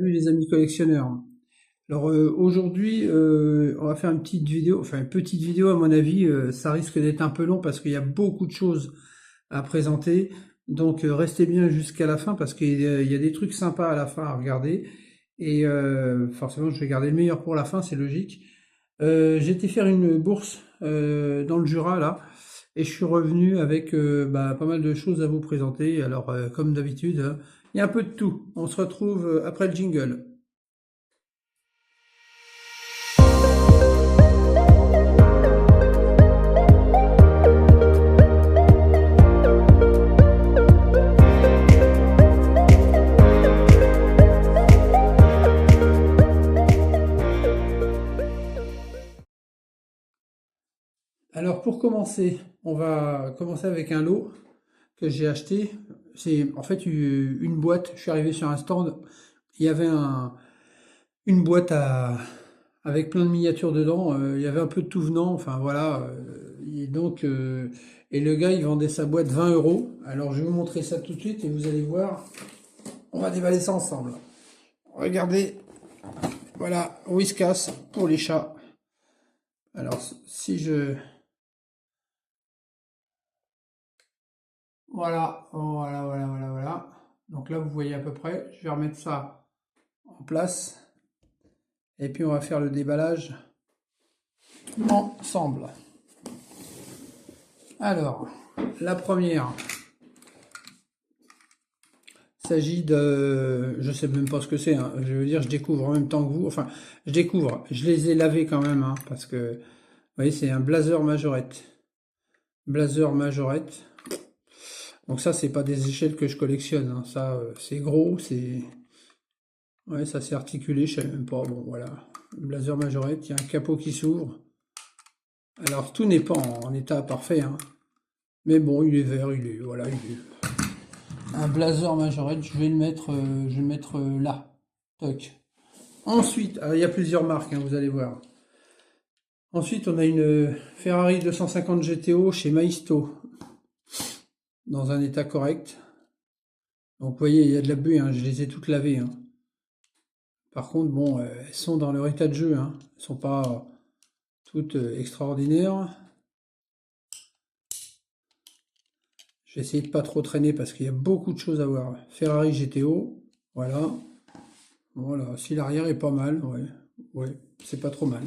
Salut les amis collectionneurs. Alors aujourd'hui, on va faire une petite vidéo, enfin une petite vidéo à mon avis, ça risque d'être un peu long parce qu'il y a beaucoup de choses à présenter. Donc restez bien jusqu'à la fin parce qu'il y a des trucs sympas à la fin à regarder. Et forcément, je vais garder le meilleur pour la fin, c'est logique. J'ai été faire une bourse dans le Jura là, et je suis revenu avec pas mal de choses à vous présenter. Alors comme d'habitude, hein, il y a un peu de tout. On se retrouve après le jingle. Alors pour commencer, on va commencer avec un lot que j'ai acheté. C'est en fait une boîte. Je suis arrivé sur un stand. Il y avait une boîte avec plein de miniatures dedans. Il y avait un peu de tout venant. Enfin voilà. Et le gars il vendait sa boîte 20 euros. Alors je vais vous montrer ça tout de suite et vous allez voir. On va déballer ça ensemble. Regardez. Voilà, Whiskas pour les chats. Alors si je... Voilà. Donc là, vous voyez à peu près. Je vais remettre ça en place. Et puis, on va faire le déballage ensemble. Alors, la première, il s'agit de... Je sais même pas ce que c'est. Hein. Je veux dire, je découvre en même temps que vous. Enfin, je découvre. Je les ai lavés quand même. Hein, parce que, vous voyez, c'est un Blazer Majorette. Blazer Majorette. Donc ça, c'est pas des échelles que je collectionne. Hein. Ça, c'est gros, c'est... Ouais, ça s'est articulé, je sais même pas. Bon, voilà. Blazer Majorette, il y a un capot qui s'ouvre. Alors, tout n'est pas en état parfait. Hein. Mais bon, il est vert, voilà, il est... Un Blazer Majorette, je vais le mettre, là. Toc. Ensuite, alors, il y a plusieurs marques, hein, vous allez voir. Ensuite, on a une Ferrari 250 GTO chez Maisto. Dans un état correct. Donc vous voyez, il y a de la buée, hein, je les ai toutes lavées. Hein. Par contre, bon, elles sont dans leur état de jeu, hein. Elles ne sont pas toutes extraordinaires. Je vais essayer de pas trop traîner parce qu'il y a beaucoup de choses à voir. Ferrari GTO, voilà. Voilà, si l'arrière est pas mal, ouais, c'est pas trop mal.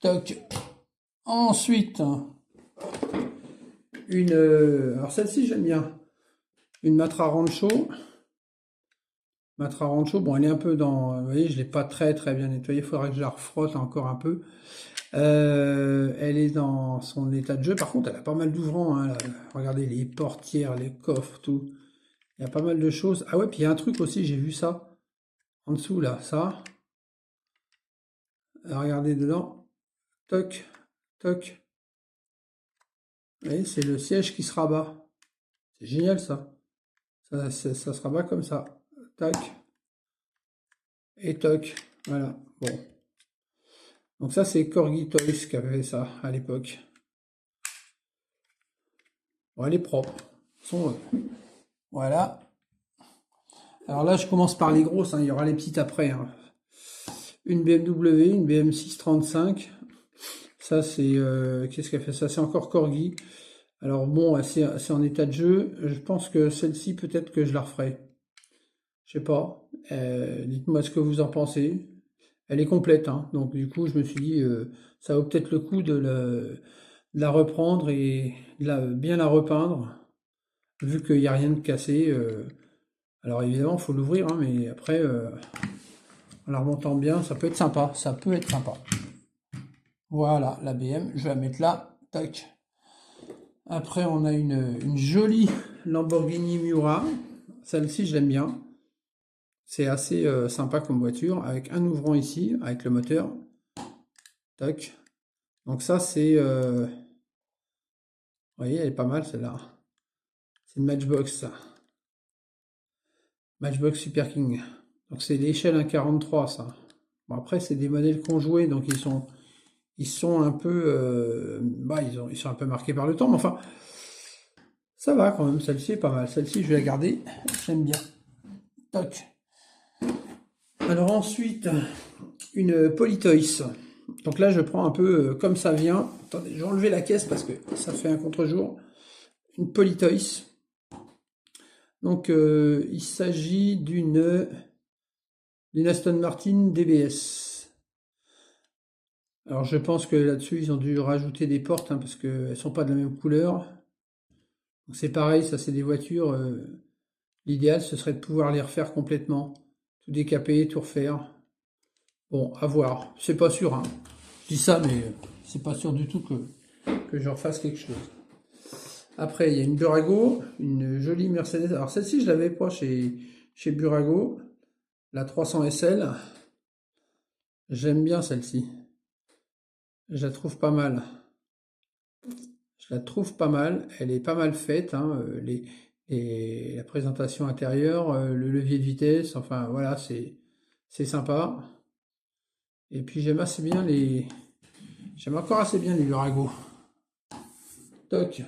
Toc. Ensuite, alors celle-ci j'aime bien. Une Matra Rancho. Matra Rancho, bon, elle est un peu dans... Vous voyez, je l'ai pas très bien nettoyée. Il faudra que je la refrotte encore un peu. Elle est dans son état de jeu. Par contre, elle a pas mal d'ouvrants. Hein, regardez les portières, les coffres, tout. Il y a pas mal de choses. Ah ouais, puis il y a un truc aussi, j'ai vu ça. En dessous, là, ça. Regardez dedans. Toc, toc. Vous voyez, c'est le siège qui se rabat. C'est génial, ça. Ça se rabat comme ça. Tac. Et toc. Voilà. Bon. Donc ça, c'est Corgi Toys qui avait fait ça à l'époque. Bon, elle est propre. Voilà. Alors là, je commence par les grosses. Hein. Il y aura les petites après. Hein. Une BMW, une BM 635. Ça, c'est... Qu'est-ce qu'elle fait? Ça, c'est encore Corgi. Alors bon, c'est en état de jeu. Je pense que celle-ci, peut-être que je la referai. Je sais pas. Dites-moi ce que vous en pensez. Elle est complète, hein. Donc du coup, je me suis dit, ça vaut peut-être le coup de la reprendre et bien la repeindre, vu qu'il n'y a rien de cassé. Alors évidemment, il faut l'ouvrir, hein, mais après, en la remontant bien, ça peut être sympa. Ça peut être sympa. Voilà, la BM, je vais la mettre là. Tac. Après, on a une jolie Lamborghini Miura. Celle-ci, je l'aime bien. C'est assez sympa comme voiture, avec un ouvrant ici, avec le moteur. Tac. Donc ça, c'est... Vous voyez, elle est pas mal, celle-là. C'est une Matchbox, ça. Matchbox Super King. Donc c'est l'échelle 1,43, ça. Bon, après, c'est des modèles conjoués, donc ils sont un peu... ils sont un peu marqués par le temps, mais enfin... Ça va quand même, celle-ci est pas mal. Celle-ci, je vais la garder. J'aime bien. Toc. Alors ensuite, une Polytoys. Donc là, je prends un peu comme ça vient. Attendez, je vais enlever la caisse parce que ça fait un contre-jour. Une Polytoys. Donc, il s'agit d'une Aston Martin DBS. Alors, je pense que là-dessus, ils ont dû rajouter des portes hein, parce qu'elles sont pas de la même couleur. C'est pareil, ça c'est des voitures. L'idéal, ce serait de pouvoir les refaire complètement. Tout décaper, tout refaire. Bon, à voir. C'est pas sûr, hein. Je dis ça, mais c'est pas sûr du tout que je refasse quelque chose. Après, il y a une Burago, une jolie Mercedes. Alors celle-ci, je l'avais pas chez Burago, la 300 SL. J'aime bien celle-ci. Je la trouve pas mal. Je la trouve pas mal. Elle est pas mal faite. Hein, la présentation intérieure, le levier de vitesse. Enfin, voilà, c'est sympa. Et puis j'aime assez bien les... J'aime encore assez bien les Burago. Toc.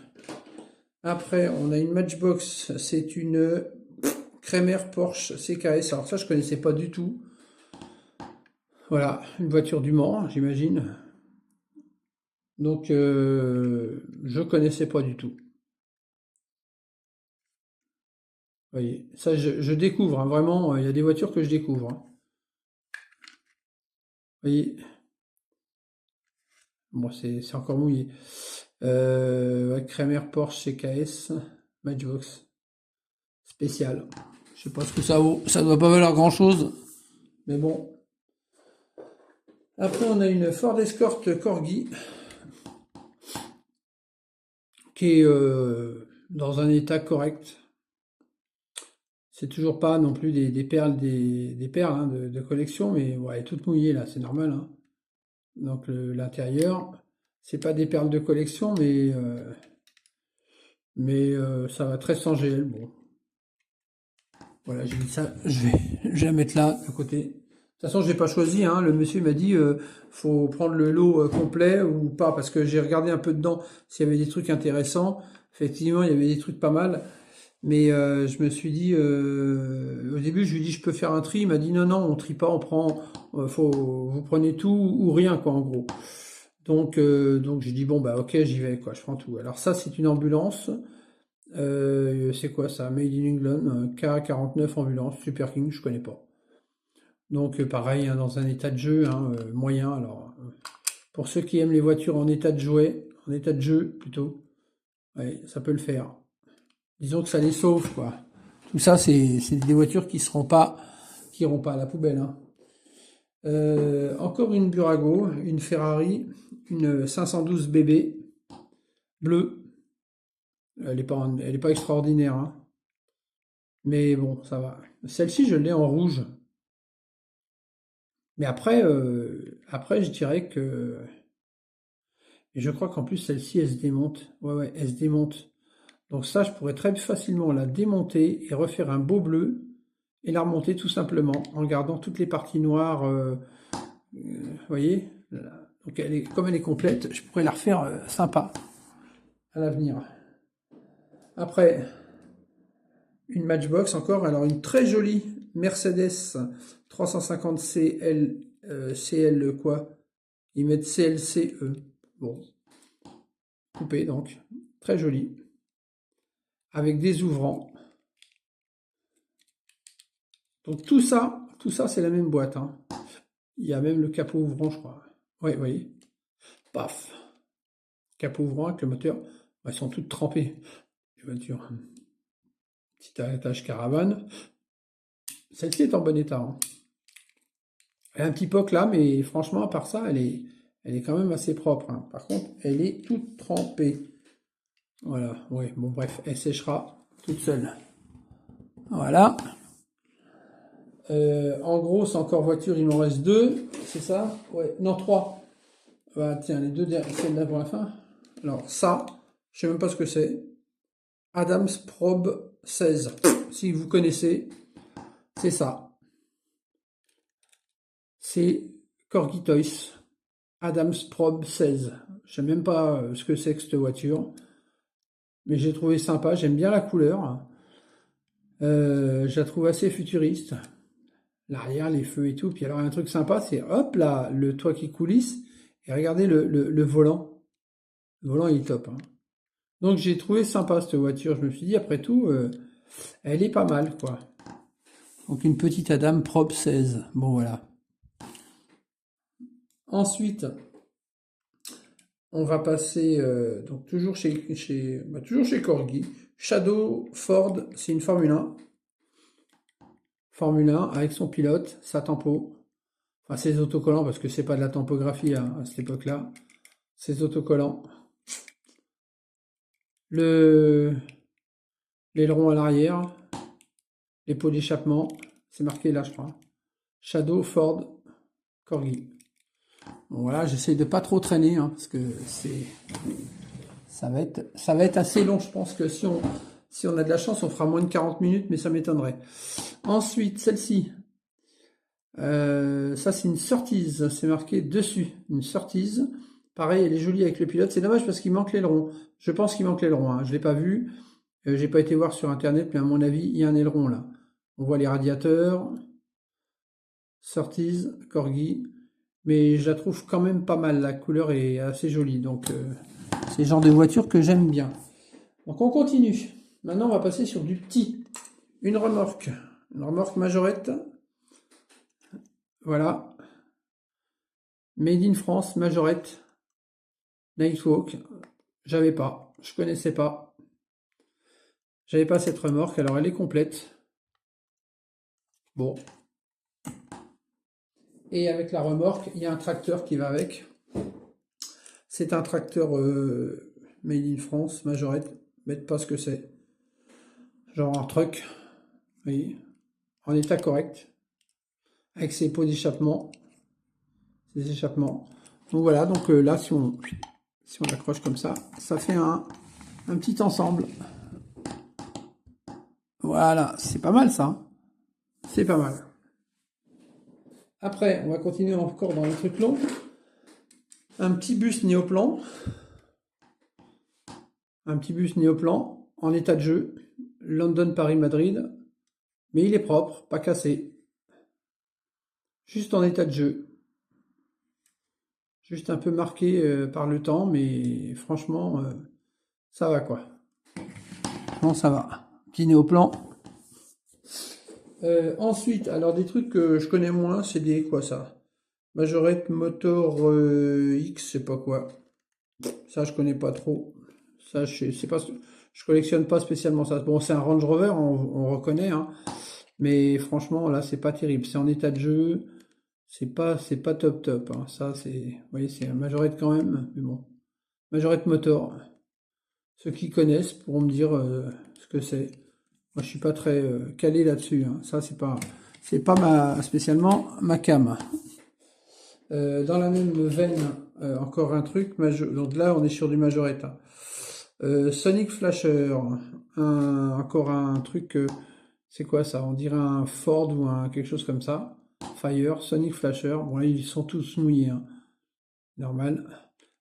Après, on a une Matchbox. C'est une Kremer Porsche CKS. Alors ça, je connaissais pas du tout. Voilà, une voiture du Mans, j'imagine. Donc, je connaissais pas du tout. Vous voyez, ça, je découvre. Hein, vraiment, il y a des voitures que je découvre. Hein. Vous voyez. Bon, c'est encore mouillé. Kremer Porsche CKS Matchbox spécial. Je sais pas ce que ça vaut. Ça doit pas valoir grand chose. Mais bon. Après, on a une Ford Escort Corgi qui est dans un état correct. C'est toujours pas non plus des perles, des perles hein, de collection, mais ouais, elle est toute mouillée là, c'est normal. Hein. Donc l'intérieur, c'est pas des perles de collection, mais ça va très sans GL. Bon, voilà, j'ai mis ça, je vais la mettre là à côté. De toute façon, je n'ai pas choisi. Hein. Le monsieur m'a dit, faut prendre le lot complet ou pas, parce que j'ai regardé un peu dedans s'il y avait des trucs intéressants. Effectivement, il y avait des trucs pas mal. Mais je me suis dit, au début, je lui ai dit, je peux faire un tri. Il m'a dit, non, non, on trie pas, on prend, vous prenez tout ou rien, quoi, en gros. Donc j'ai dit, bon, bah, ok, j'y vais, quoi, je prends tout. Alors ça, c'est une ambulance. C'est quoi ça? Made in England, K49 ambulance, Super King, je connais pas. Donc pareil, hein, dans un état de jeu, hein, moyen. Alors, pour ceux qui aiment les voitures en état de jouet, en état de jeu plutôt, ouais, ça peut le faire. Disons que ça les sauve, quoi. Tout ça, c'est des voitures qui iront pas à la poubelle. Hein. Encore une Burago, une Ferrari, une 512 BB, bleue. Elle est pas extraordinaire, hein. Mais bon, ça va. Celle-ci, je l'ai en rouge. Mais après, je dirais que... Et je crois qu'en plus, celle-ci, elle se démonte. Ouais, ouais, elle se démonte. Donc ça, je pourrais très facilement la démonter et refaire un beau bleu et la remonter tout simplement en gardant toutes les parties noires. Vous voyez? Donc comme elle est complète, je pourrais la refaire sympa à l'avenir. Après, une Matchbox encore. Alors une très jolie Mercedes 350 CL, CL quoi? Ils mettent CLCE. Bon, coupé donc. Très jolie. Avec des ouvrants. Donc tout ça c'est la même boîte. Hein. Il y a même le capot ouvrant, je crois. Ouais, vous voyez. Paf. Capot ouvrant avec le moteur. Elles sont toutes trempées, les voitures. Petit attache caravane. Celle-ci est en bon état. Hein. Elle a un petit poc là, mais franchement, à part ça, elle est quand même assez propre. Hein. Par contre, elle est toute trempée. Voilà, oui, bon bref, elle séchera toute seule. Voilà. En gros, c'est encore voiture, il m'en reste deux, c'est ça? Ouais, non, trois. Bah, tiens, les deux dernières, celle-là pour la fin. Alors, ça, je sais même pas ce que c'est. Adams Probe 16. Si vous connaissez, c'est ça. C'est Corgi Toys. Adams Probe 16. Je sais même pas ce que c'est que cette voiture. Mais j'ai trouvé sympa, j'aime bien la couleur. Je la trouve assez futuriste. l'arrière, les feux et tout. Puis alors, un truc sympa, c'est hop là, le toit qui coulisse. Et regardez le volant. Le volant, il est top, hein. Donc, j'ai trouvé sympa cette voiture. Je me suis dit, après tout, elle est pas mal, quoi. Donc, une petite Adam Prop 16. Bon, voilà. Ensuite, on va passer donc toujours toujours chez Corgi. Shadow Ford, c'est une Formule 1. Formule 1 avec son pilote, sa tempo. Enfin, ses autocollants, parce que c'est pas de la tempographie à cette époque-là. Ses autocollants. L'aileron à l'arrière. Les pots d'échappement. C'est marqué là, je crois. Shadow Ford Corgi. Bon, voilà, j'essaye de pas trop traîner, hein, parce que ça va être assez long. Je pense que si on a de la chance, on fera moins de 40 minutes, mais ça m'étonnerait. Ensuite, celle-ci. Ça, c'est une sortise. C'est marqué dessus. Une sortise. Pareil, elle est jolie avec le pilote. C'est dommage parce qu'il manque l'aileron. Je pense qu'il manque l'aileron, hein. Je l'ai pas vu. J'ai pas été voir sur internet, mais à mon avis, il y a un aileron là. On voit les radiateurs. Sortise, Corgi. Mais je la trouve quand même pas mal. La couleur est assez jolie. Donc, c'est le genre de voiture que j'aime bien. Donc, on continue. Maintenant, on va passer sur du petit. Une remorque. Une remorque majorette. Voilà. Made in France, majorette. Nightwalk. J'avais pas. Je connaissais pas. J'avais pas cette remorque. Alors, elle est complète. Bon. Et avec la remorque, il y a un tracteur qui va avec. C'est un tracteur Made in France, majorette. Mettez pas ce que c'est. Genre un truck. Vous voyez, en état correct. Avec ses pots d'échappement. Ses échappements. Donc voilà, donc là, si on accroche comme ça fait un petit ensemble. Voilà, c'est pas mal ça, hein. C'est pas mal. Après, on va continuer encore dans les trucs longs. Un petit bus néoplan. Un petit bus néoplan en état de jeu. London, Paris, Madrid. Mais il est propre, pas cassé. Juste en état de jeu. Juste un peu marqué par le temps, mais franchement, ça va quoi. Bon, ça va. Petit néoplan. Ensuite, alors des trucs que je connais moins, c'est des quoi ça? Majorette Motor X, c'est pas quoi. Ça, je connais pas trop. Ça, c'est pas, je collectionne pas spécialement ça. Bon, c'est un Range Rover, on reconnaît, hein. Mais franchement, là, c'est pas terrible. C'est en état de jeu. C'est pas top, hein. Ça, vous voyez, c'est un Majorette quand même. Mais bon, Majorette Motor. Ceux qui connaissent pourront me dire ce que c'est. Moi, je suis pas très calé là-dessus, hein. Ça, c'est pas spécialement ma cam. Dans la même veine, encore un truc. Donc là, on est sur du Majorette, hein. Sonic Flasher, encore un truc. C'est quoi ça? On dirait un Ford ou quelque chose comme ça. Fire, Sonic Flasher. Bon, là, ils sont tous mouillés, hein. Normal.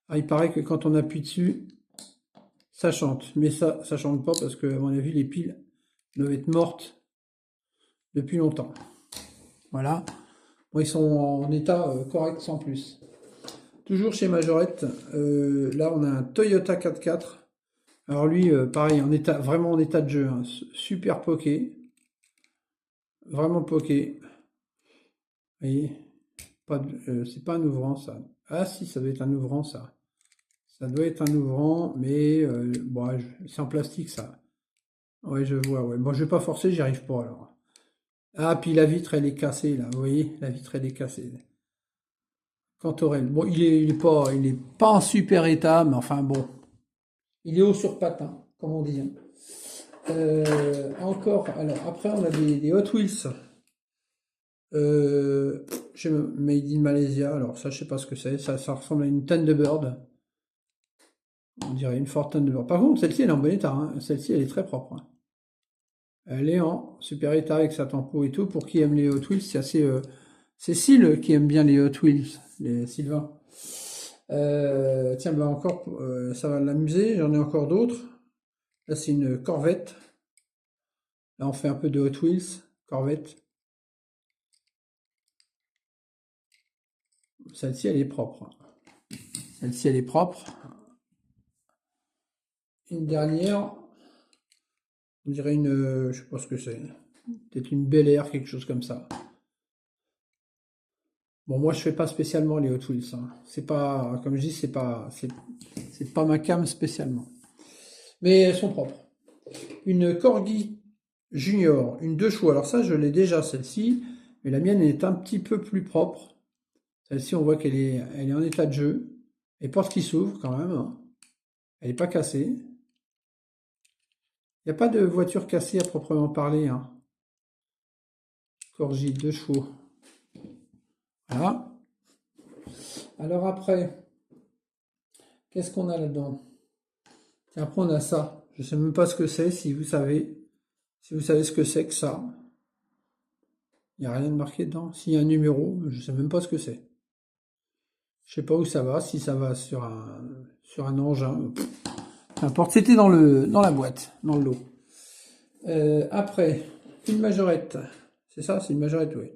Ah, il paraît que quand on appuie dessus, ça chante. Mais ça chante pas parce que, à mon avis, les piles doivent être mortes depuis longtemps. Voilà. Bon, ils sont en état correct sans plus. Toujours chez Majorette, là on a un Toyota 4x4. Alors lui, pareil, vraiment en état de jeu, hein. Super poké. Vraiment poké. Vous voyez, c'est pas un ouvrant ça. Ah si, ça doit être un ouvrant ça. Ça doit être un ouvrant, mais bon, c'est en plastique ça. Ouais, je vois, ouais. Bon, je vais pas forcer, j'y arrive pas alors. Ah, puis la vitre, elle est cassée, là, vous voyez, la vitre, elle est cassée. Cantorel. Bon, il est pas en super état, mais enfin bon. Il est haut sur patin, comme on dit, hein. Encore, alors après, on a des Hot Wheels. Chez Made in Malaysia, alors ça, je sais pas ce que c'est. Ça ressemble à une Thunderbird. On dirait une Ford Thunderbird. Par contre, celle-ci, elle est en bon état, hein. Celle-ci, elle est très propre, hein. Elle est en super état avec sa tempo et tout. Pour qui aime les Hot Wheels, c'est assez. C'est Syl qui aime bien les Hot Wheels, les Sylvain. Tiens, bah encore, ça va l'amuser. J'en ai encore d'autres. Là, c'est une Corvette. Là, on fait un peu de Hot Wheels, Corvette. Celle-ci, elle est propre. Celle-ci, elle est propre. Une dernière, on dirait une, je sais pas ce que c'est. Peut-être une Bel Air, quelque chose comme ça. Bon, moi, je fais pas spécialement les Hot Wheels, hein. C'est pas, comme je dis, c'est pas ma came spécialement. Mais elles sont propres. Une Corgi Junior, une 2 chevaux. Alors ça, je l'ai déjà, celle-ci. Mais la mienne est un petit peu plus propre. Celle-ci, on voit elle est en état de jeu. Et porte qui s'ouvre quand même, hein. Elle n'est pas cassée. Il n'y a pas de voiture cassée à proprement parler, hein. Corgi 2 chevaux. Voilà. Alors après, qu'est-ce qu'on a là-dedans? Et après, on a ça. Je ne sais même pas ce que c'est, si vous savez. Si vous savez ce que c'est que ça. Il n'y a rien de marqué dedans. S'il y a un numéro, je ne sais même pas ce que c'est. Je sais pas où ça va, si ça va sur un engin. Peu importe, c'était dans la boîte, dans le lot. Après, une majorette. C'est ça, c'est une majorette, oui.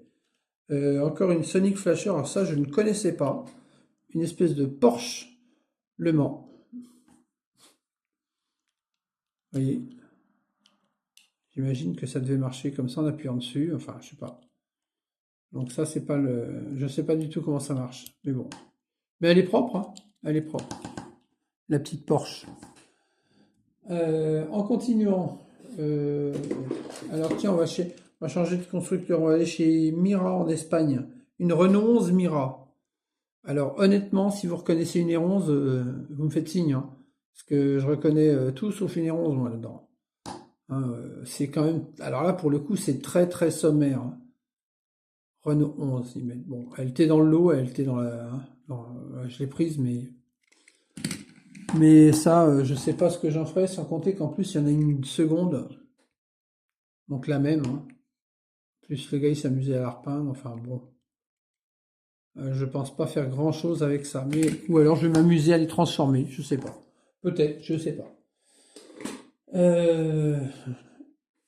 Encore une Sonic Flasher, alors ça je ne connaissais pas. Une espèce de Porsche Le Mans. Vous voyez, j'imagine que ça devait marcher comme ça en appuyant dessus, enfin je sais pas. Donc ça c'est pas je sais pas du tout comment ça marche, mais bon. Mais elle est propre, hein. Elle est propre. La petite Porsche. En continuant, alors tiens, on va changer de constructeur, on va aller chez Mira en Espagne. Une Renault 11 Mira. Alors honnêtement, si vous reconnaissez une R11, vous me faites signe, hein, parce que je reconnais tout sauf une R11 moi là-dedans. Hein, c'est quand même. Alors là, pour le coup, c'est très très sommaire, hein. Renault 11, ils mettent. Bon, elle était dans le lot, elle était dans la. Hein, je l'ai prise, mais ça, je sais pas ce que j'en ferai, sans compter qu'en plus il y en a une seconde, donc la même, hein. Plus le gars il s'amusait à la repeindre, enfin bon. Je pense pas faire grand chose avec ça, mais ou alors je vais m'amuser à les transformer, je sais pas. Peut-être, je sais pas. Euh,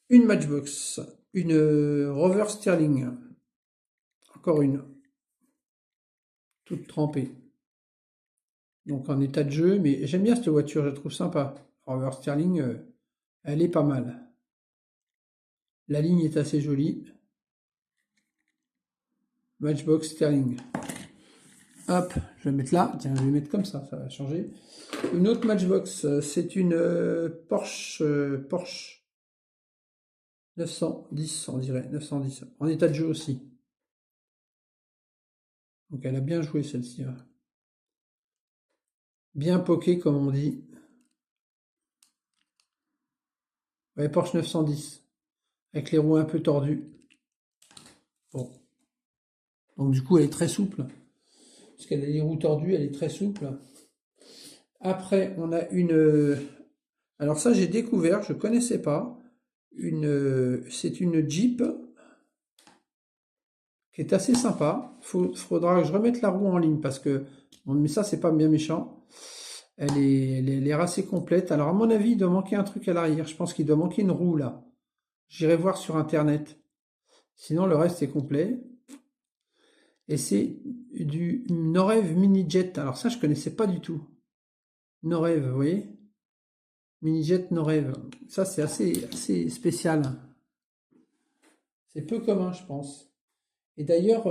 une Matchbox, une Rover Sterling, encore une, toute trempée. Donc en état de jeu, mais j'aime bien cette voiture, je la trouve sympa. Rover Sterling, elle est pas mal. La ligne est assez jolie. Matchbox Sterling. Hop, je vais mettre là. Tiens, je vais mettre comme ça va changer. Une autre Matchbox, c'est une Porsche 910, on dirait, 910. En état de jeu aussi. Donc elle a bien joué celle-ci, hein. Bien poké comme on dit. Ouais, Porsche 910. Avec les roues un peu tordues. Bon. Donc du coup elle est très souple. Parce qu'elle a les roues tordues, elle est très souple. Après, on a une. Alors ça, j'ai découvert, je connaissais pas. C'est une Jeep qui est assez sympa. Faudra que je remette la roue en ligne parce que. Bon, mais ça, c'est pas bien méchant. Elle est assez complète. Alors, à mon avis, il doit manquer un truc à l'arrière. Je pense qu'il doit manquer une roue là. J'irai voir sur internet. Sinon, le reste est complet. Et c'est du Norev Mini Jet. Alors, ça, je connaissais pas du tout. Norev, vous voyez? Mini-jet Norev. Ça, c'est assez spécial. C'est peu commun, je pense. Et d'ailleurs,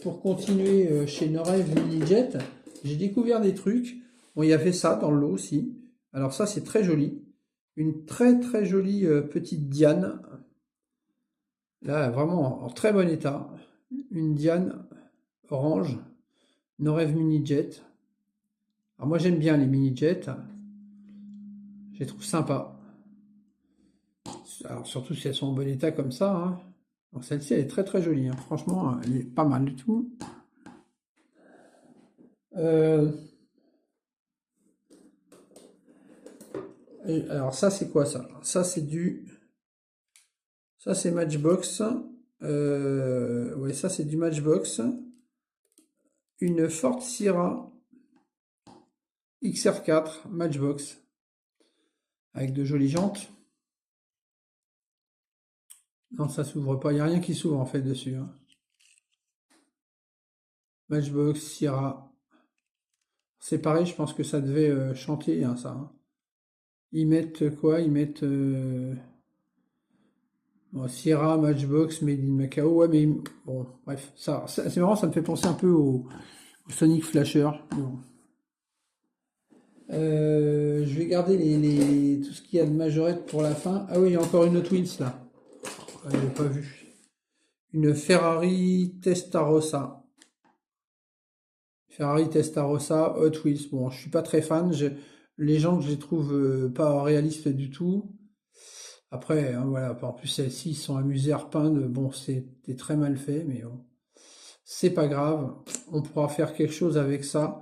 pour continuer chez Norev Mini-jet, j'ai découvert des trucs. Bon, il y avait ça dans le lot aussi. Alors ça, c'est très joli. Une très très jolie petite Diane. Là, vraiment en très bon état. Une Diane orange. Norev Mini-jet. Alors moi, j'aime bien les mini-jets. Je les trouve sympas. Alors surtout si elles sont en bon état comme ça, hein. Donc celle-ci elle est très très jolie, hein. Franchement elle est pas mal du tout. Euh, alors ça c'est quoi ça? Ça c'est Matchbox. Ouais, ça c'est du Matchbox. Une Ford Sierra XR4 Matchbox avec de jolies jantes. Non, ça s'ouvre pas, il n'y a rien qui s'ouvre en fait dessus, hein. Matchbox, Sierra. C'est pareil, je pense que ça devait chanter, hein, ça. Hein. Ils mettent quoi? Ils mettent bon, Sierra, Matchbox, Made in Macao. Ouais, mais bon, bref, c'est marrant, ça me fait penser un peu au Sonic Flasher. Bon. Je vais garder tout ce qu'il y a de majorette pour la fin. Ah oui, il y a encore une Hot Wheels là. Ah, je l'ai pas vu. Une Ferrari Testarossa. Ferrari Testarossa Hot Wheels. Bon, je suis pas très fan. Les gens que je les trouve pas réalistes du tout. Après, hein, voilà. En plus, celles-ci ils sont amusés à repeindre. Bon, c'était très mal fait, mais bon, c'est pas grave. On pourra faire quelque chose avec ça.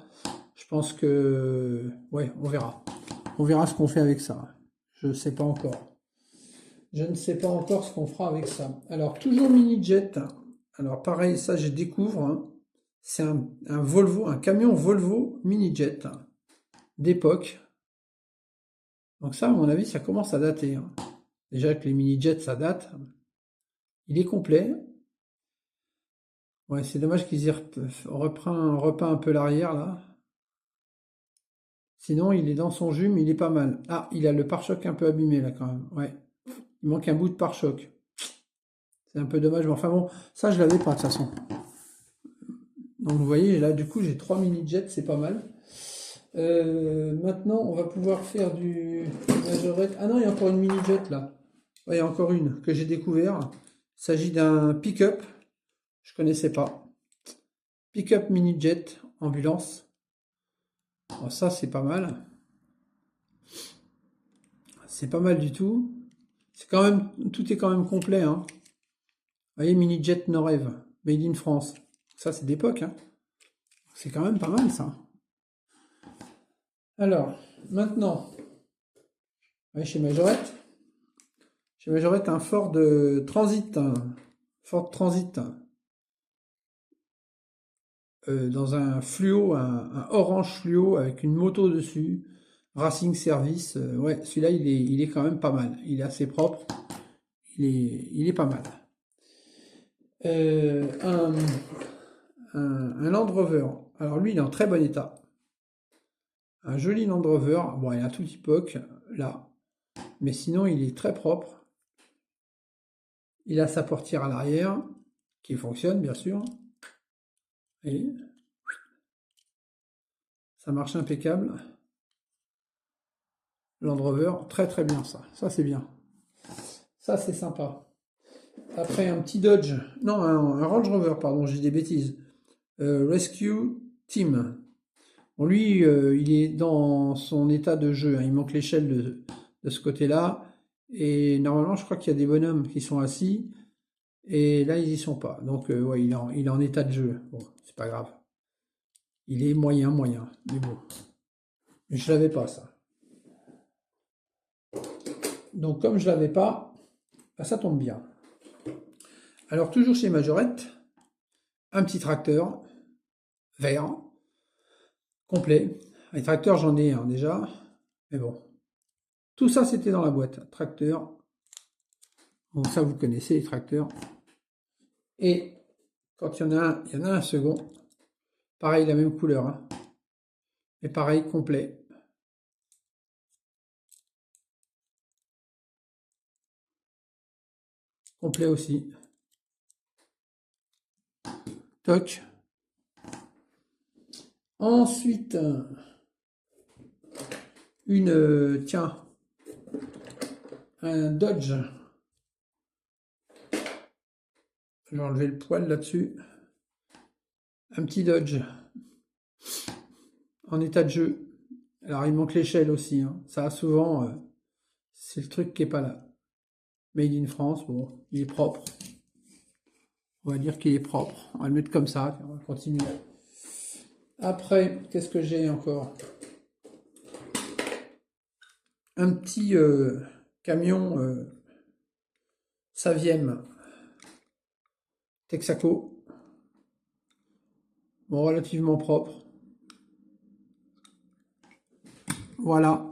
Je pense que, ouais, on verra. On verra ce qu'on fait avec ça. Je ne sais pas encore. Je ne sais pas encore ce qu'on fera avec ça. Alors, toujours mini jet. Alors, pareil, ça, je découvre. Hein. C'est un Volvo, un camion Volvo mini jet d'époque. Donc ça, à mon avis, ça commence à dater. Hein. Déjà que les mini jets, ça date. Il est complet. Ouais, c'est dommage qu'ils aient repeint un peu l'arrière là. Sinon, il est dans son jus, mais il est pas mal. Ah, il a le pare-choc un peu abîmé là quand même. Ouais. Il manque un bout de pare-choc. C'est un peu dommage, mais enfin bon, ça je l'avais pas de toute façon. Donc vous voyez, là du coup j'ai 3 mini-jets, c'est pas mal. Maintenant, on va pouvoir faire du majorette. Ah non, il y a encore une mini-jet là. Ouais, il y a encore une que j'ai découvert. Il s'agit d'un pick-up. Je connaissais pas. Pick-up mini-jet, ambulance. Bon, ça c'est pas mal. C'est pas mal du tout. C'est quand même, tout est quand même complet. Hein. Vous voyez, mini-jet Norev, made in France. Ça c'est d'époque. Hein. C'est quand même pas mal ça. Alors, maintenant, ouais, chez Majorette. Chez Majorette, un Ford Transit. Ford Transit. Dans un fluo, un orange fluo avec une moto dessus. Racing Service. Ouais, celui-là, il est quand même pas mal. Il est assez propre. Il est pas mal. Un, un Land Rover. Alors lui, il est en très bon état. Un joli Land Rover. Bon, il est un tout époque, là. Mais sinon, il est très propre. Il a sa portière à l'arrière, qui fonctionne, bien sûr. Et ça marche impeccable. Land Rover, très très bien ça. Ça c'est bien. Ça c'est sympa. Après un petit Dodge, non un Range Rover, pardon, j'ai des bêtises. Rescue Team. Bon lui, il est dans son état de jeu. Hein. Il manque l'échelle de ce côté-là. Et normalement, je crois qu'il y a des bonhommes qui sont assis. Et là, ils y sont pas. Donc ouais, il est en état de jeu. Bon, c'est pas grave. Il est moyen. Mais bon. Je l'avais pas ça. Donc comme je l'avais pas, bah, ça tombe bien. Alors toujours chez Majorette, un petit tracteur vert, complet. Les tracteurs j'en ai un déjà, mais bon. Tout ça c'était dans la boîte. Tracteur. Bon ça vous connaissez les tracteurs. Et quand il y en a un second. Pareil, la même couleur. Hein. Et pareil, complet. Complet aussi. Toc. Ensuite, tiens, un Dodge. Je vais enlever le poil là-dessus. Un petit Dodge en état de jeu. Alors il manque l'échelle aussi. Hein. Ça souvent, c'est le truc qui est pas là. Made in France, bon, il est propre. On va dire qu'il est propre. On va le mettre comme ça. On va continuer. Après, qu'est-ce que j'ai encore? Un petit camion Saviem Texaco. Bon, relativement propre. Voilà.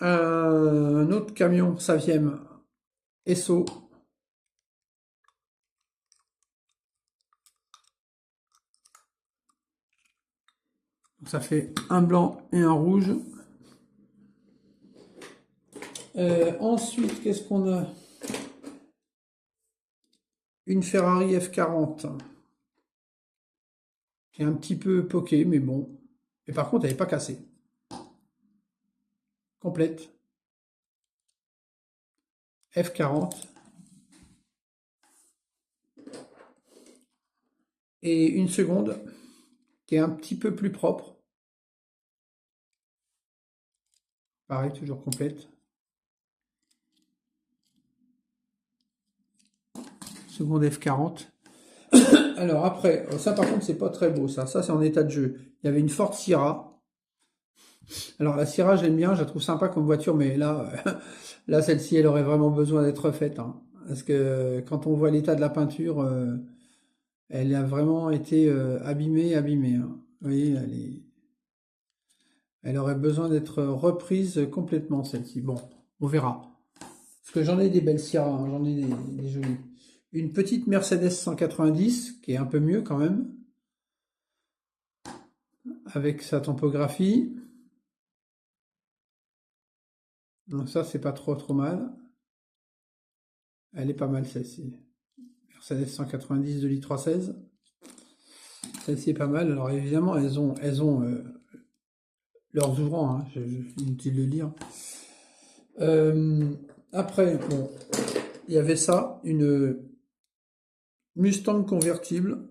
Un autre camion Saviem Esso. Ça fait un blanc et un rouge. Ensuite, qu'est-ce qu'on a? Une Ferrari F40. Qui est un petit peu poquée, mais bon. Et par contre, elle n'est pas cassée. Complète. F40. Et une seconde qui est un petit peu plus propre. Pareil, toujours complète. Seconde F40. Alors après, ça par contre, c'est pas très beau ça. Ça, c'est en état de jeu. Il y avait une Ford Sierra. Alors la Sierra, j'aime bien, je la trouve sympa comme voiture, mais là, là celle-ci, elle aurait vraiment besoin d'être refaite, hein. Parce que quand on voit l'état de la peinture, elle a vraiment été abîmée, abîmée, hein. Vous voyez, elle aurait besoin d'être reprise complètement, celle-ci. Bon, on verra. Parce que j'en ai des belles Sierra, hein, j'en ai des jolies. Une petite Mercedes 190, qui est un peu mieux quand même, avec sa topographie. Donc ça, c'est pas trop mal. Elle est pas mal celle-ci. Mercedes 190 de l'I316. Celle-ci est pas mal. Alors évidemment, elles ont leurs ouvrants, hein, inutile de le dire. Après, bon, il y avait ça, une Mustang convertible,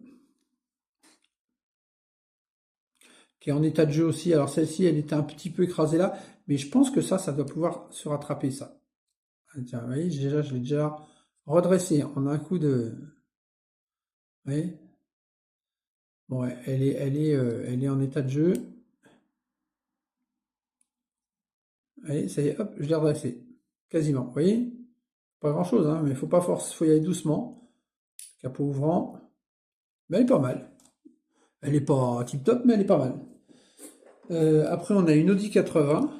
qui est en état de jeu aussi. Alors celle-ci, elle était un petit peu écrasée là, mais je pense que ça doit pouvoir se rattraper, ça. Tiens, vous voyez, déjà, je l'ai déjà redressé en un coup de... Vous voyez? Bon, elle est en état de jeu. Allez, ça y est, hop, je l'ai redressé. Quasiment, vous voyez? Pas grand-chose, hein, mais il faut pas force, faut y aller doucement. Capot ouvrant. Mais elle est pas mal. Elle est pas tip-top, mais elle est pas mal. Après, on a une Audi 80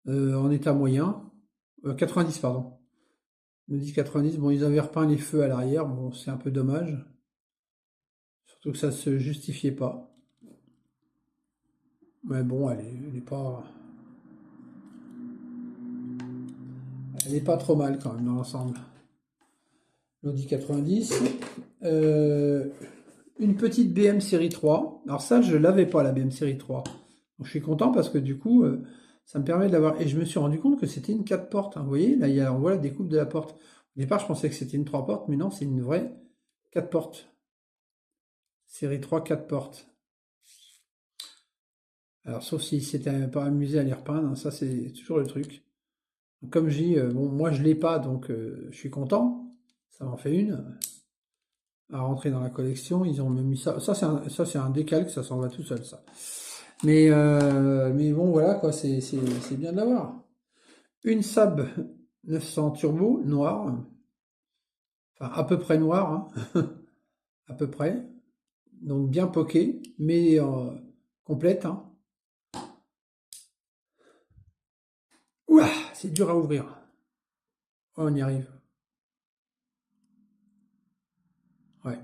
en état moyen. 90, pardon. Une Audi 90, bon, ils avaient repeint les feux à l'arrière. Bon, c'est un peu dommage. Surtout que ça se justifiait pas. Mais bon, elle est pas... Elle est pas trop mal quand même dans l'ensemble. L'Audi 90. Une petite BM série 3. Alors ça, je l'avais pas, la BM série 3. Donc, je suis content parce que du coup, ça me permet de l'avoir. Et je me suis rendu compte que c'était une 4 portes, hein. Vous voyez, là, on voit la découpe de la porte. Au départ, je pensais que c'était une 3 portes, mais non, c'est une vraie 4 portes. Série 3, 4 portes. Alors, sauf s'ils s'étaient pas amusés à les repeindre, hein, ça c'est toujours le truc. Donc, comme je dis, bon, moi je l'ai pas, donc je suis content. Ça m'en fait une à rentrer dans la collection. Ils ont même mis ça. Ça c'est un décalque, ça s'en va tout seul, ça. Mais bon, voilà, quoi, c'est bien de l'avoir. Une Saab 900 Turbo, noire. Enfin, à peu près noire, hein. À peu près. Donc bien poquée, mais complète, hein. Ouah, c'est dur à ouvrir. Oh, on y arrive. Ouais.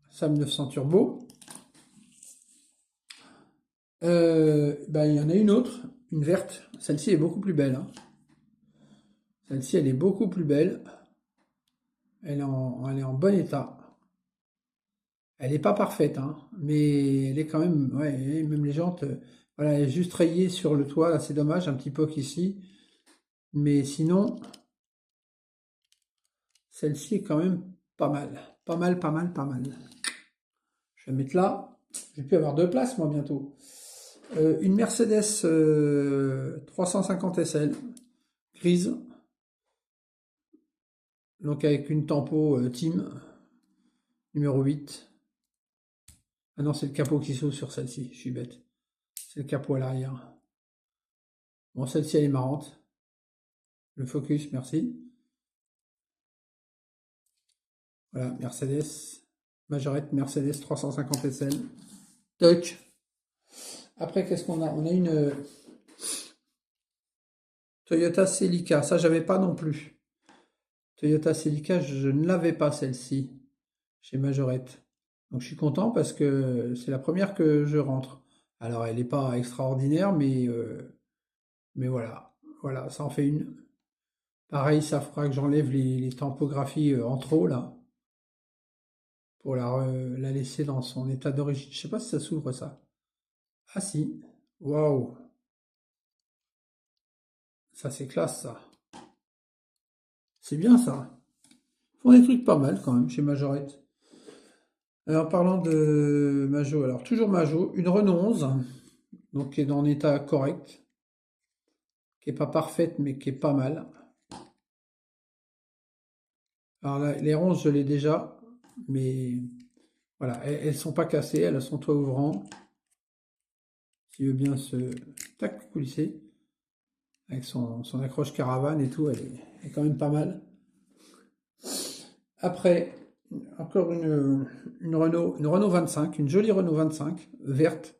Saab 900 Turbo. Bah, il y en a une autre, une verte. Celle-ci est beaucoup plus belle, hein. Celle-ci, elle est beaucoup plus belle. Elle est en bon état. Elle n'est pas parfaite, hein, mais elle est quand même, ouais, même les jantes, voilà, elle est juste rayée sur le toit, là, c'est dommage, un petit peu qu'ici. Mais sinon, celle-ci est quand même pas mal. Pas mal, pas mal, pas mal. Je vais la mettre là. Je vais plus avoir de place, moi, bientôt. Une Mercedes 350 SL, grise. Donc avec une tempo Team, numéro 8. Ah non, c'est le capot qui s'ouvre sur celle-ci, je suis bête. C'est le capot à l'arrière. Bon, celle-ci, elle est marrante. Le focus, merci. Voilà, Mercedes, Majorette Mercedes 350 SL. Toc. Après, qu'est-ce qu'on a? On a une Toyota Celica. Ça, j'avais pas non plus. Toyota Celica, je ne l'avais pas celle-ci chez Majorette. Donc je suis content parce que c'est la première que je rentre. Alors elle n'est pas extraordinaire, mais voilà. Voilà, ça en fait une. Pareil, ça fera que j'enlève les tampographies en trop là, pour la laisser dans son état d'origine. Je sais pas si ça s'ouvre ça. Ah si. Waouh. Ça c'est classe ça. C'est bien ça. Ils font des trucs pas mal quand même chez Majorette. Alors parlant de Majo, alors toujours Majo, une Renault 11, donc qui est dans un état correct, qui est pas parfaite mais qui est pas mal. Alors là, les ronces je l'ai déjà, mais voilà, elles sont pas cassées, elles sont toit ouvrant. S'il veut bien se tac coulisser avec son accroche caravane et tout, elle est quand même pas mal. Après, encore une Renault 25, une jolie Renault 25, verte,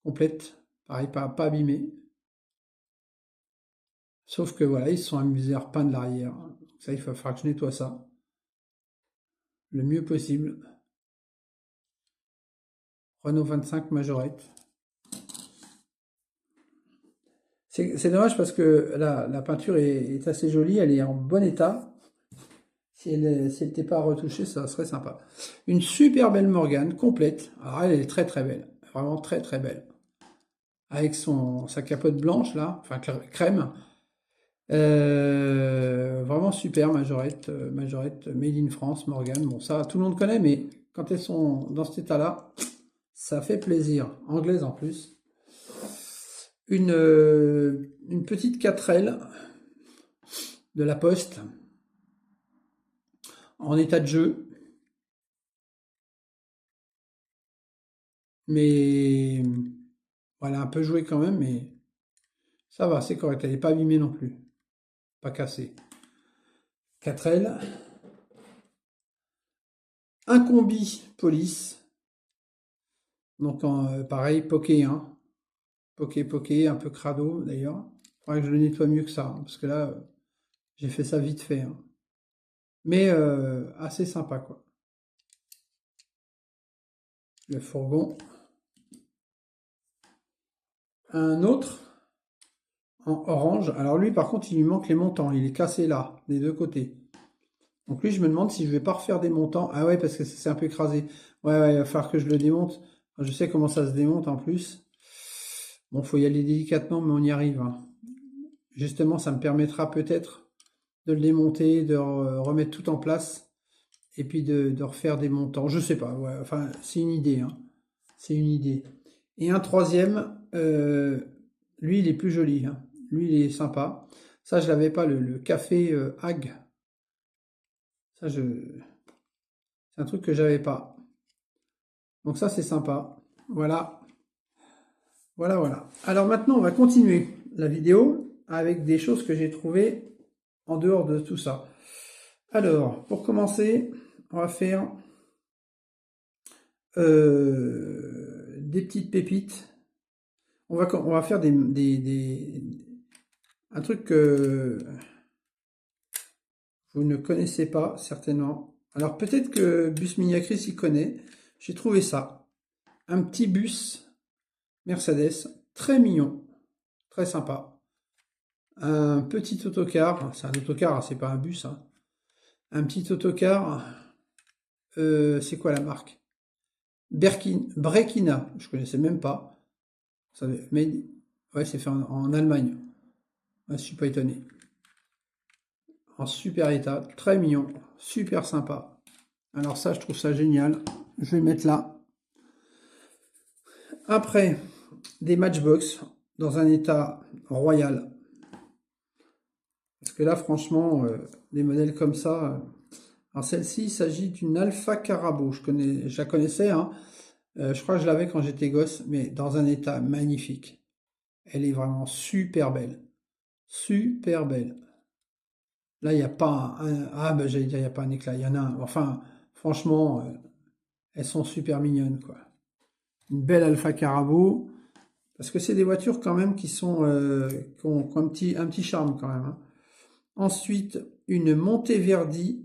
complète, pareil, pas abîmée. Sauf que voilà, ils se sont amusés à repeindre l'arrière. Donc ça, il va falloir que je nettoie ça le mieux possible. Renault 25 Majorette. C'est dommage parce que la peinture est assez jolie, elle est en bon état. Si elle n'était pas retouchée, ça serait sympa. Une super belle Morgane, complète. Alors elle est très très belle, vraiment très très belle. Avec sa capote blanche là, enfin crème. Vraiment super Majorette, Majorette Made in France, Morgane. Bon ça tout le monde connaît, mais quand elles sont dans cet état-là, ça fait plaisir. Anglaise en plus. Une petite 4L de la Poste en état de jeu, mais voilà, un peu joué quand même, mais ça va, c'est correct. Elle n'est pas abîmée non plus, pas cassée. 4L, un combi police, donc pareil, poké, hein. Poké, un peu crado d'ailleurs. Il faudrait que je le nettoie mieux que ça, hein, parce que là, j'ai fait ça vite fait, hein. Mais assez sympa quoi. Le fourgon. Un autre en orange. Alors lui, par contre, il lui manque les montants. Il est cassé là, des deux côtés. Donc lui, je me demande si je vais pas refaire des montants. Ah ouais, parce que c'est un peu écrasé. Ouais, il va falloir que je le démonte. Je sais comment ça se démonte en plus. Bon, faut y aller délicatement, mais on y arrive, hein. Justement, ça me permettra peut-être de le démonter, de remettre tout en place, et puis de refaire des montants. Je sais pas, ouais, enfin, c'est une idée, hein. C'est une idée. Et un troisième, lui, il est plus joli, hein. Lui, il est sympa. Ça, je l'avais pas, le café Hag. Ça, c'est un truc que j'avais pas. Donc ça, c'est sympa. Voilà, voilà. Alors maintenant, on va continuer la vidéo avec des choses que j'ai trouvées en dehors de tout ça. Alors, pour commencer, on va faire des petites pépites. On va faire un truc que vous ne connaissez pas, certainement. Alors peut-être que Bus Miniacris y connaît. J'ai trouvé ça. Un petit bus Mercedes, très mignon, très sympa. Un petit autocar, c'est un autocar, c'est pas un bus, hein. Un petit autocar, c'est quoi la marque? Brekina, je connaissais même pas. Mais ouais, c'est fait en Allemagne. Ouais, je suis pas étonné. En super état, très mignon, super sympa. Alors ça, je trouve ça génial. Je vais le mettre là. Après, des Matchbox dans un état royal. Parce que là, franchement, des modèles comme ça. Alors celle-ci, il s'agit d'une Alpha Carabo. Je la connaissais, hein. Je crois que je l'avais quand j'étais gosse, mais dans un état magnifique. Elle est vraiment super belle. Super belle. Là, il n'y a pas ben j'allais dire, il n'y a pas un éclat. Il y en a un. Enfin, franchement, elles sont super mignonnes, quoi. Une belle Alpha Carabo. Parce que c'est des voitures quand même qui ont un petit charme quand même, hein. Ensuite, une Monteverdi,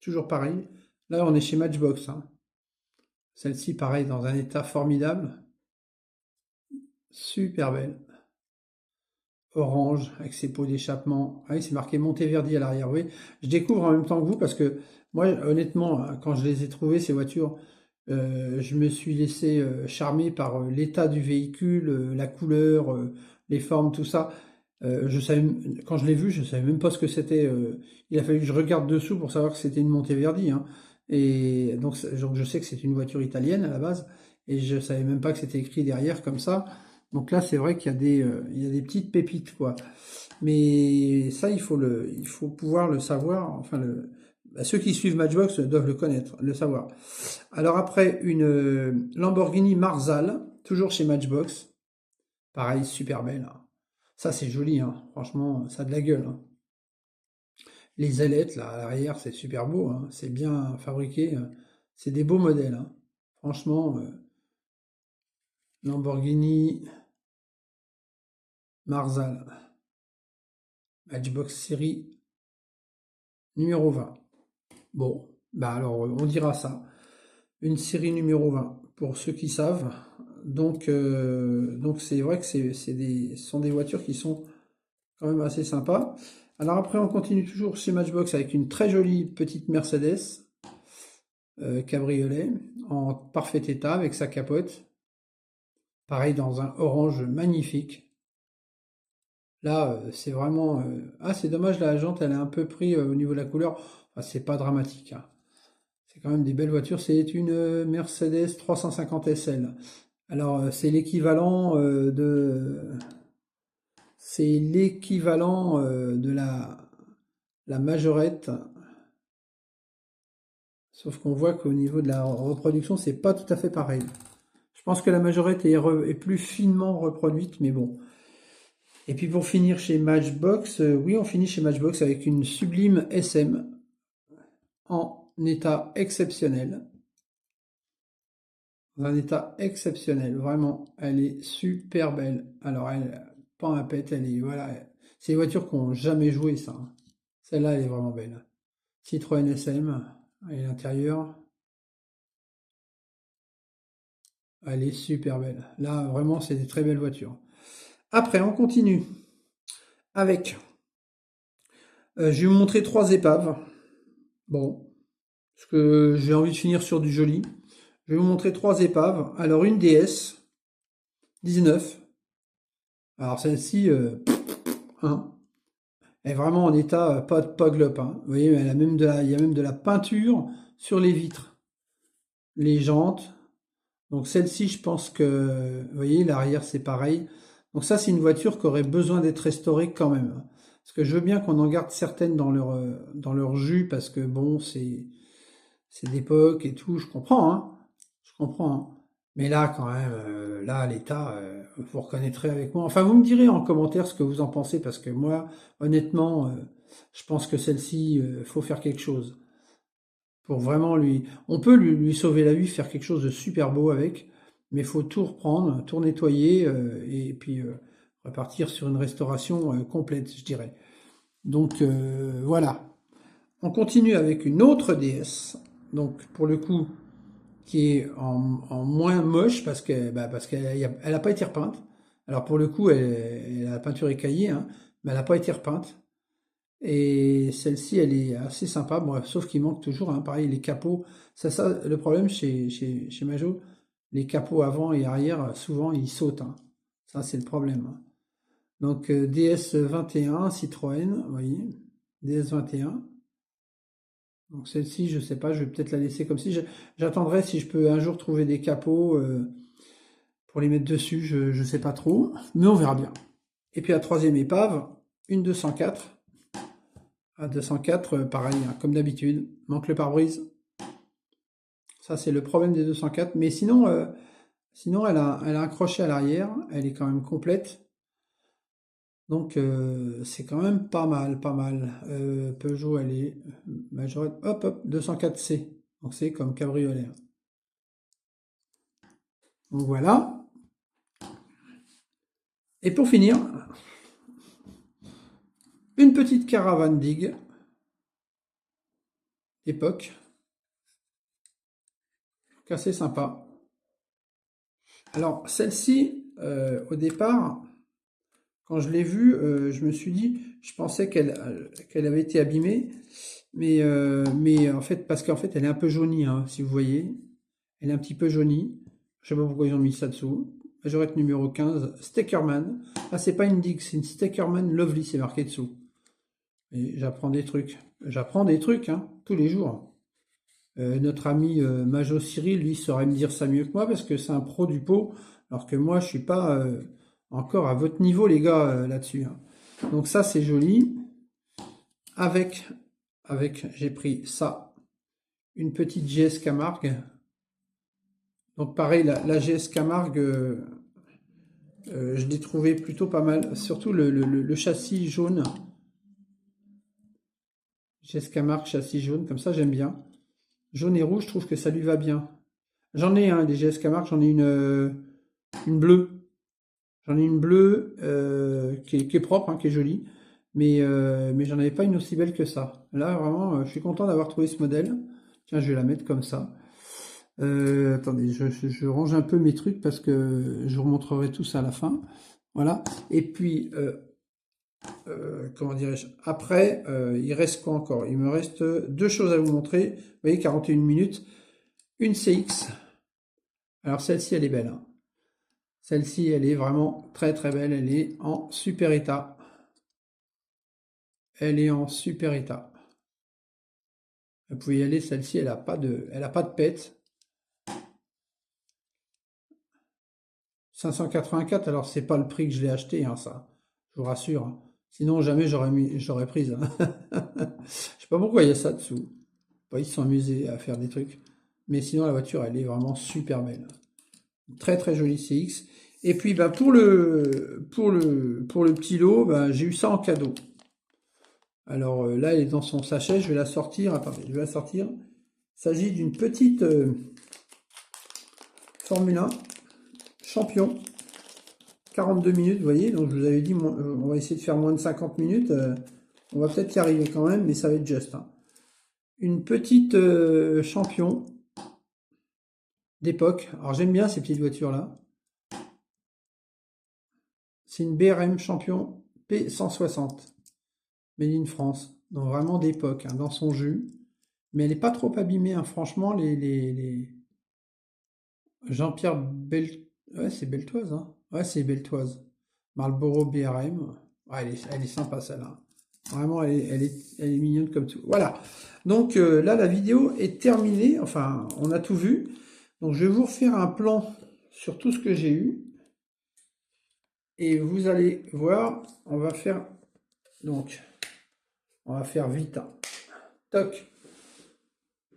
toujours pareil. Là, on est chez Matchbox, hein. Celle-ci, pareil, dans un état formidable. Super belle. Orange, avec ses pots d'échappement. Ah oui, c'est marqué Monteverdi à l'arrière. Oui, je découvre en même temps que vous parce que moi, honnêtement, hein, quand je les ai trouvées, ces voitures, je me suis laissé charmer par l'état du véhicule, la couleur, les formes, tout ça. Je savais, quand je l'ai vu, je savais même pas ce que c'était. Il a fallu que je regarde dessous pour savoir que c'était une Monteverdi, hein. Et donc, je sais que c'est une voiture italienne à la base, et je savais même pas que c'était écrit derrière comme ça. Donc là, c'est vrai qu'il y a il y a des petites pépites, quoi. Mais ça, il faut pouvoir le savoir. Enfin, ceux qui suivent Matchbox doivent le connaître, le savoir. Alors après, une Lamborghini Marzal, toujours chez Matchbox. Pareil, super belle, hein. Ça, c'est joli, hein. Franchement, ça a de la gueule, hein. Les ailettes, là, à l'arrière, c'est super beau, hein. C'est bien fabriqué. C'est des beaux modèles, hein. Franchement, Lamborghini Marzal, Matchbox série numéro 20. Bon, bah alors, on dira ça. Une série numéro 20, pour ceux qui savent. Donc c'est vrai que ce sont des voitures qui sont quand même assez sympas. Alors après, on continue toujours chez Matchbox avec une très jolie petite Mercedes cabriolet en parfait état avec sa capote. Pareil dans un orange magnifique. Là, c'est vraiment... Ah, c'est dommage, la jante, elle est un peu pris au niveau de la couleur. Enfin, c'est pas dramatique, hein. C'est quand même des belles voitures. C'est une Mercedes 350 SL. Alors, c'est l'équivalent C'est l'équivalent de la majorette. Sauf qu'on voit qu'au niveau de la reproduction, c'est pas tout à fait pareil. Je pense que la majorette est plus finement reproduite, mais bon. Et puis pour finir chez Matchbox, oui, on finit chez Matchbox avec une sublime SM en état exceptionnel. Dans un état exceptionnel, vraiment. Elle est super belle. Alors, elle, pas un pet, elle est, voilà. C'est des voitures qui n'ont jamais joué, ça, hein. Celle-là, elle est vraiment belle. Citroën SM, et l'intérieur, elle est super belle. Là, vraiment, c'est des très belles voitures. Après, on continue avec, je vais vous montrer trois épaves. Bon, parce que j'ai envie de finir sur du joli. Je vais vous montrer trois épaves. Alors, une DS 19. Alors, celle-ci, hein, elle est vraiment en état pas glop, hein. Vous voyez, elle a même il y a même de la peinture sur les vitres, les jantes. Donc celle-ci, je pense que, vous voyez, l'arrière c'est pareil. Donc ça, c'est une voiture qui aurait besoin d'être restaurée quand même, hein. Parce que je veux bien qu'on en garde certaines dans leur jus, parce que bon, c'est d'époque et tout, je comprends, hein. Je comprends, hein. Mais là, quand même, là, l'état, vous reconnaîtrez avec moi. Enfin, vous me direz en commentaire ce que vous en pensez, parce que moi, honnêtement, je pense que celle-ci, faut faire quelque chose. Pour vraiment lui... On peut lui sauver la vie, faire quelque chose de super beau avec, mais il faut tout reprendre, tout nettoyer, et puis repartir sur une restauration complète, je dirais. Donc voilà. On continue avec une autre DS, donc pour le coup, qui est en moins moche parce qu'elle a pas été repeinte. Alors pour le coup, la peinture est caillée, hein, mais elle n'a pas été repeinte. Et celle-ci, elle est assez sympa, bon, sauf qu'il manque toujours, hein, pareil, les capots. Ça, le problème chez Majo, les capots avant et arrière, souvent, ils sautent, hein. Ça, c'est le problème, hein. Donc, DS21 Citroën, vous voyez, DS21. Donc, celle-ci, je sais pas, je vais peut-être la laisser comme si. J'attendrai si je peux un jour trouver des capots pour les mettre dessus, je sais pas trop, mais on verra bien. Et puis, la troisième épave, une 204. À 204, pareil, hein, comme d'habitude, manque le pare-brise. Ça, c'est le problème des 204. Mais sinon, sinon elle a un crochet à l'arrière. Elle est quand même complète. Donc, c'est quand même pas mal, pas mal. Peugeot, elle est majorette. Hop, hop, 204C. Donc, c'est comme cabriolet. Donc, voilà. Et pour finir, une petite caravane digue d'époque. assez sympa. Alors, celle-ci, au départ, quand je l'ai vue, je me suis dit, je pensais qu'elle avait été abîmée, mais en fait, parce qu'en fait, elle est un peu jaunie, hein, si vous voyez. Elle est un petit peu jaunie. Je sais pas pourquoi ils ont mis ça dessous. Majorette numéro 15, Stickerman. Ah, c'est pas une Dig, c'est une Stickerman Lovely, c'est marqué dessous. Et j'apprends des trucs. J'apprends des trucs, hein, tous les jours. Notre ami Majo Cyril, lui, saurait me dire ça mieux que moi parce que c'est un pro du pot, alors que moi, je suis pas encore à votre niveau, les gars, là-dessus, hein. Donc ça, c'est joli. Avec, j'ai pris ça, une petite GS Camargue. Donc pareil, la GS Camargue, je l'ai trouvé plutôt pas mal. Surtout le châssis jaune. GS Camargue, châssis jaune, comme ça, j'aime bien. Jaune et rouge, je trouve que ça lui va bien. J'en ai des GS Camargue, j'en ai une bleue. J'en ai une bleue qui est propre, hein, qui est jolie, mais j'en avais pas une aussi belle que ça. Là, vraiment, je suis content d'avoir trouvé ce modèle. Tiens, je vais la mettre comme ça. Attendez, je range un peu mes trucs parce que je vous montrerai tout ça à la fin. Voilà. Et puis, comment dirais-je? Après, il reste quoi encore? Il me reste deux choses à vous montrer. Vous voyez, 41 minutes. Une CX. Alors celle-ci, elle est belle, hein. Celle-ci, elle est vraiment très très belle. Elle est en super état. Elle est en super état. Vous pouvez y aller. Celle-ci, elle a pas de pète. 584. Alors c'est pas le prix que je l'ai acheté, hein, ça. Je vous rassure, hein. Sinon jamais j'aurais prise, hein. Je sais pas pourquoi il y a ça dessous. Bon, ils se sont amusés à faire des trucs. Mais sinon la voiture, elle est vraiment super belle. Très très jolie CX. Et puis bah, pour le petit lot, bah, j'ai eu ça en cadeau. Alors là, elle est dans son sachet, je vais la sortir. Attendez, je vais la sortir. Il s'agit d'une petite Formule 1 champion. 42 minutes, vous voyez. Donc je vous avais dit, on va essayer de faire moins de 50 minutes. On va peut-être y arriver quand même, mais ça va être juste, hein. Une petite champion d'époque. Alors j'aime bien ces petites voitures-là. C'est une BRM champion P160. Made in France. Donc vraiment d'époque, hein, dans son jus. Mais elle n'est pas trop abîmée, hein. Franchement, les Jean-Pierre Ouais, c'est Beltoise, hein. Ouais, c'est Beltoise. Marlboro BRM. Ouais, elle est sympa, celle-là. Vraiment, elle est mignonne comme tout. Voilà. Donc là, la vidéo est terminée. Enfin, on a tout vu. Donc, je vais vous refaire un plan sur tout ce que j'ai eu. Et vous allez voir, on va faire... Donc, on va faire vite, hein. Toc.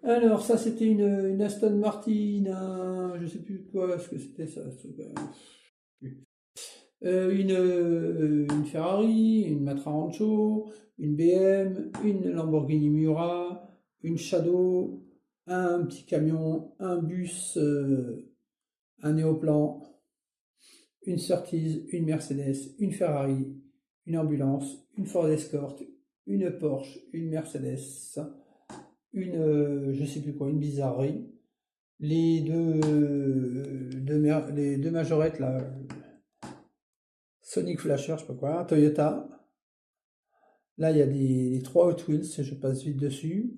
Alors, ça, c'était une Aston Martin, je sais plus quoi, ce que c'était ça. Une Ferrari, une Matra Rancho, une BM, une Lamborghini Miura, une Shadow, un petit camion, un bus, un néoplan, une Surtees, une Mercedes, une Ferrari, une ambulance, une Ford Escort, une Porsche, une Mercedes, je sais plus quoi, une bizarrerie, les deux majorettes là, Sonic Flasher, je sais pas quoi, Toyota. Là, il y a les trois Hot Wheels, je passe vite dessus.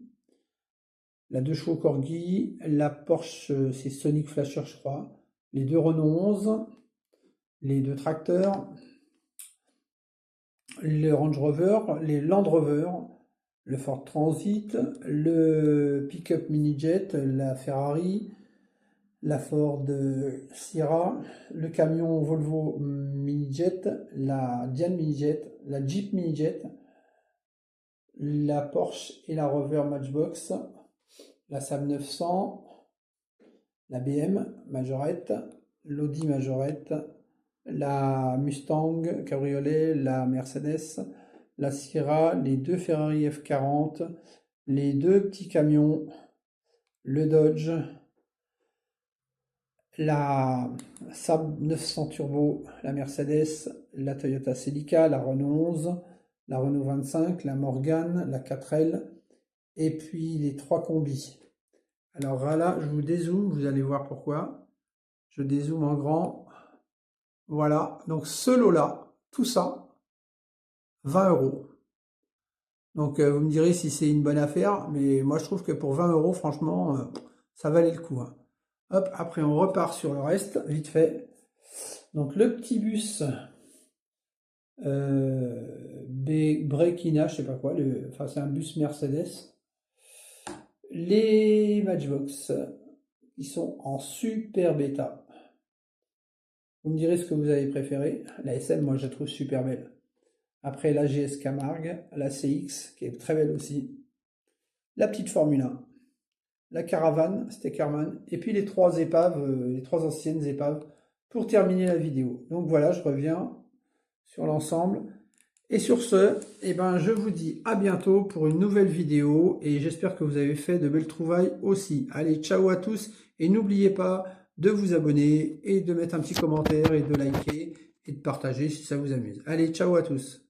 La 2 chevaux Corgi, la Porsche, c'est Sonic Flasher, je crois. Les deux Renault 11, les deux tracteurs, le Range Rover, les Land Rover, le Ford Transit, le pick-up mini-jet, la Ferrari, la Ford Sierra, le camion Volvo mini-jet, la Diane mini-jet, la Jeep mini-jet, la Porsche et la Rover Matchbox, la Saab 900, la BM Majorette, l'Audi Majorette, la Mustang Cabriolet, la Mercedes, la Sierra, les deux Ferrari F40, les deux petits camions, le Dodge, la Saab 900 Turbo, la Mercedes, la Toyota Celica, la Renault 11, la Renault 25, la Morgan, la 4L, et puis les trois combis. Alors là, je vous dézoome, vous allez voir pourquoi. Je dézoome en grand. Voilà, donc ce lot-là, tout ça, 20 euros. Donc vous me direz si c'est une bonne affaire, mais moi je trouve que pour 20 euros, franchement, ça valait le coup, hein. Hop, après on repart sur le reste, vite fait. Donc le petit bus Brekina, je sais pas quoi, enfin c'est un bus Mercedes. Les Matchbox, qui sont en super bêta. Vous me direz ce que vous avez préféré. La SM, moi je la trouve super belle. Après la GS Camargue, la CX, qui est très belle aussi. La petite Formule 1. La Caravane, Steckerman. Et puis les trois épaves, les trois anciennes épaves, pour terminer la vidéo. Donc voilà, je reviens sur l'ensemble. Et sur ce, eh ben, je vous dis à bientôt pour une nouvelle vidéo. Et j'espère que vous avez fait de belles trouvailles aussi. Allez, ciao à tous. Et n'oubliez pas de vous abonner et de mettre un petit commentaire et de liker et de partager si ça vous amuse. Allez, ciao à tous.